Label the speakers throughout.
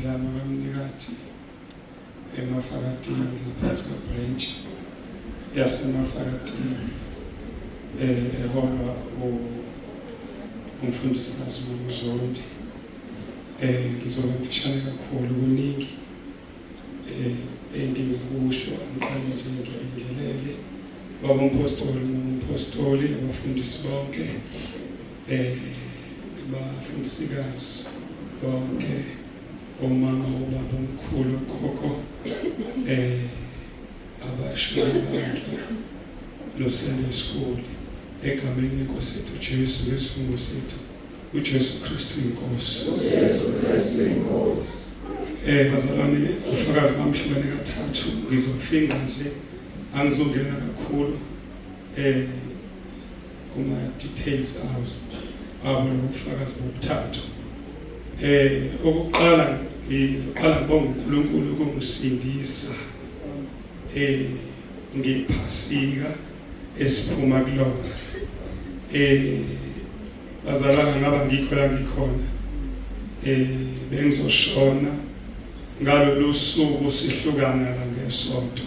Speaker 1: Philana kaMnikathi eMafakatini ngiphansi kwa-branch yaseMafakatini eholwa umfundisi kaZulu Zondi. Ngizoba mfishane kakhulu kuningi engingakusho ngiqale nje ngibingelele baba umpostoli abafundisi bonke abafundisikazi bonke omama ubaba omkhulu gogo abashayeli bandla noSunday School egameni leNkosi yethu Jesu ngesifungo sethu uJesu Kristu inkosi. Bazalwane ufakazi bamhlukane kathathu ngizofinqa nje angizongena kakhulu kuma details abo ufakazi bobuthathu. Okokuqala ngizoqala ngibonga uNkulunkulu ukungisindisa ngephasika esiphuma kulona. Bazalwane ngaba ngikho la ngikhona bengizoshona ngalolu suku sihlukana la ngesonto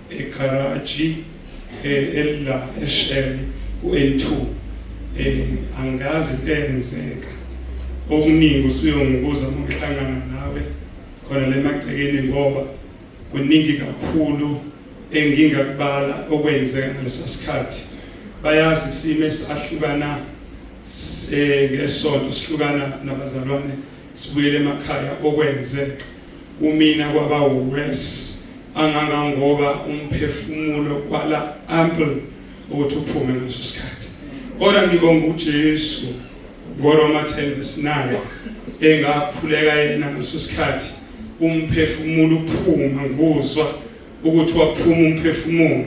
Speaker 1: eGaraji ela eSheli ku-N2. Angazi into eyenzeka okuningi usuyongibuza uma ngihlangana nawe khona lemagcekeni ngoba kuningi kakhulu engingakubala okwenzeka ngaleso sikhathi. Bayazi isimo esahlukana ngesonto sihlukana nabazalwane sibuyele emakhaya okwenzeka kumina kwaba uwes angangoba umphefumulo kwala ample ukuthi uphume ngaleso sikhathi. Kodwa ngibonga uJesu ngoRoma 10:9 engakhuleka yena ngaleso sikhathi umphefumulo uphuma ngozwa ukuthi waphuma umphefumulo.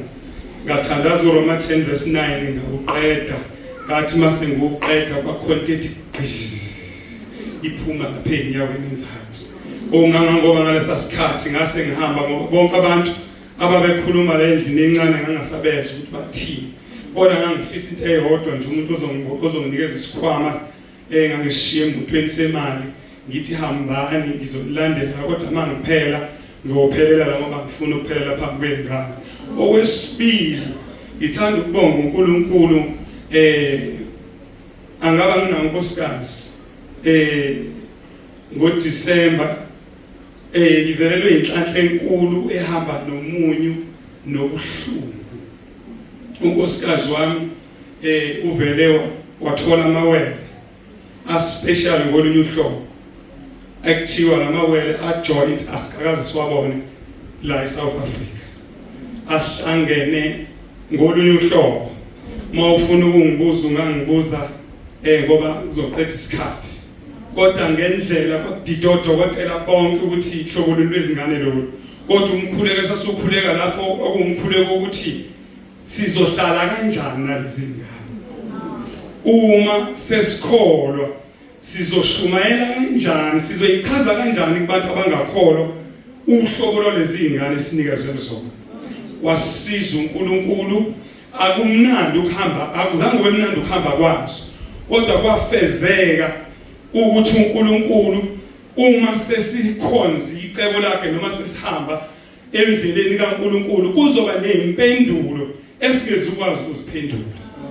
Speaker 1: Ngathandaza uRoma 10:9 ngawuqeda ngathi mase ngokuqeda kwakhonkethi iphuma lapha enyaweni enzansi. Ngoba ngalesa sikhathi ngase ngihamba ngoba bonke abantu ababekhuluma la endlini encane ngangasabezwa ukuthi bathini. Kodwa ngangifisa into eyodwa nje umuntu ozonginikeza isikhwama engangishiye emotweni semali ngithi hambani ngizonilandela kodwa mangiphela ngiyophelela la ngoba ngifuna ukuphelela phambi kwengane. Okwesibili ngithanda ukubonga uNkulunkulu angaba nginankosikazi ngoDisemba ngivelelwe inhlanhla enkulu ehamba nomunyu nobuhlungu. Unkosikazi wami uvele wathola amawele aspecial ngolunye uhlobo ekuthiwa lamawele ajoint asikakaze siwabone la eSouth Africa. Ahlangene ngolunye uhlobo. Mawufuna ukungibuza ungangibuza ngoba ngizoqeda isikhathi. Kodwa ngendlela kwakudidodokotela bonke ukuthi ihlobo lwezingane lolu. Kodwa umkhuleko sasukhuleka lapho okumkhuleko ukuthi sizohlala kanjani nalezi ngane. Uma sesikholwa sizoshumayela kanjani, sizoyichaza kanjani kubantu abangakholwa uhlobo lwalezi ngane esinikezwe zona. Wasisiza uNkulunkulu. Akumnandi ukuhamba, akuzange kube mnandi ukuhamba kwaso. Kodwa kwafezeka ukuthi uNkulunkulu uma sesikhonza icebo lakhe noma sesihamba endleleni kaNkulunkulu kuzoba nezimpendulo esingezukwazi ukuziphendula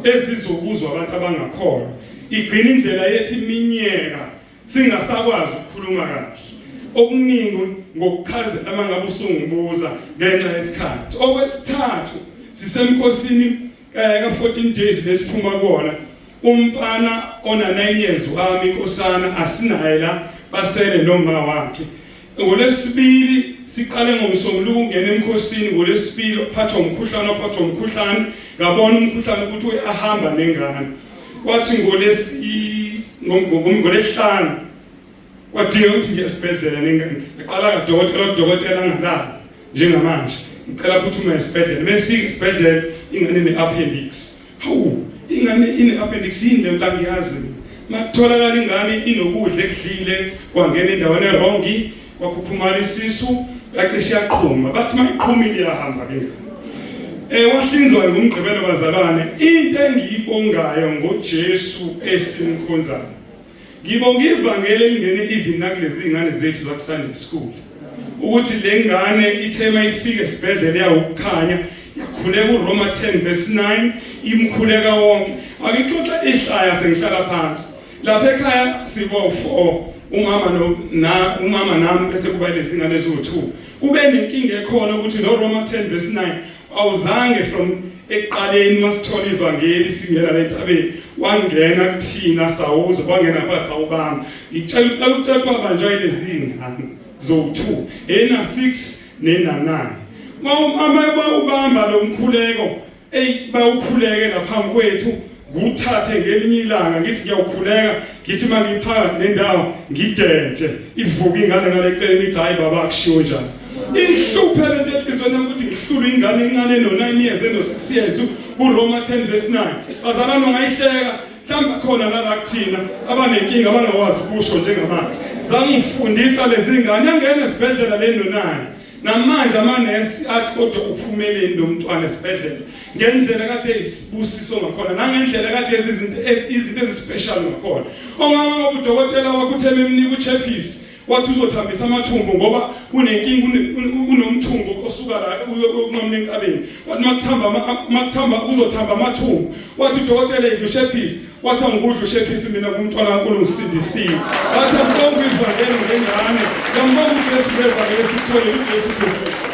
Speaker 1: ezizobuzwa abantu abangakholwa. Igcina indlela yethu iminyeka singasakwazi ukukhuluma kahle. Okuningi ngokuchazela mangabe usungibuza ngenxa yesikhathi. Okwesithathu sisemkhosini ka-14 days lesiphuma kuona. Umfana ona 9 years wami inkosana asinaye la basele noma wakhe. NgoLwesibili siqale ngomsombuluko ukungena emkhosini. NgoLwesibili uphathwa umkhuhlane ngabona umkhuhlane ukuthi uyahamba nengane. Kwathi ngoLesihlanu kwadinga ukuthi ngiye esibhedlela nengane. Ngaqala kadokotela ngalala njengamanje. Ngicela phuthume esibhedlela. Befika esibhedlela ingane ine-appendix. Hawu, ingane ine-appendix yini le ntangiyazi. Makutholakala ingane inokudla ekudlile kwangena endaweni erongi kwakhukhumala isisu yacishe yaqhuma. Bathi mayiqhumile iyahamba ke ingane. Wahlinzwa ngumgqibelo bazalwane. Into engiyibongayo ngoJesu esimkhonzayo ngibonga ivangeli elingene even nakulezi ingane zethu za Sunday school ukuthi le ngane ithema ifike esibhedlela yawukukhanya yakhuleka uRoma 10 verse 9 imkhuleka wonke akixoxa ihlaya sengihlala phansi lapha ekhaya sibo4 umama nami bese kuba lesingane ezo2 kube nenkinga ekhona ukuthi no Roma 10 verse 9 awuzange from eqaleni masithola ivangeli singena lentabeni wangena kuthina sawuza wangena phansi sawubamba ngicela ukuthathwa banjwa lezi ngane zo2 ena 6 nena 9 mama ubamba lo mkhuleko bawukhuleke laphambi kwethu nguthathe ngelinye ilanga ngithi ngiyawukhuleka ngithi mangiphakathi nendawo ngidenje ivuka ingane ngaleceleni ithi hayi baba akushiwo njani ihluphele into enhlizweni yami ukuthi ngihlule ingane encane no9 years eno6 years uRoma 10 verse 9 bazalana ungayihleka mhlamba khona nala kuthina abanenkinga abangawazi ukusho njengamanje zangifundisa lezi ngane yangena esibhedlela leno9 namanje amanesi athi kodwa uphumeleni lo mntwana esibhedlela ngendlela kade isibusiso ngakhona nangendlela kade izinto ezispecial ngakhona ongama ngoba udokotela wakho utheme emnika uChepis wathi uzothambisa amathumbu ngoba unenkinga unomthumbu osuka la uyokunqamla enkabeni wathi makuthamba uzothamba amathumbu wathi udokotela uChepis wathi angikudla uChepis mina kumntwana kaNkulunkulu ngisindisiwe wathi akubonga ivangeli ngengane ngambonga uJesu bevangeli sithole uJesu Kristu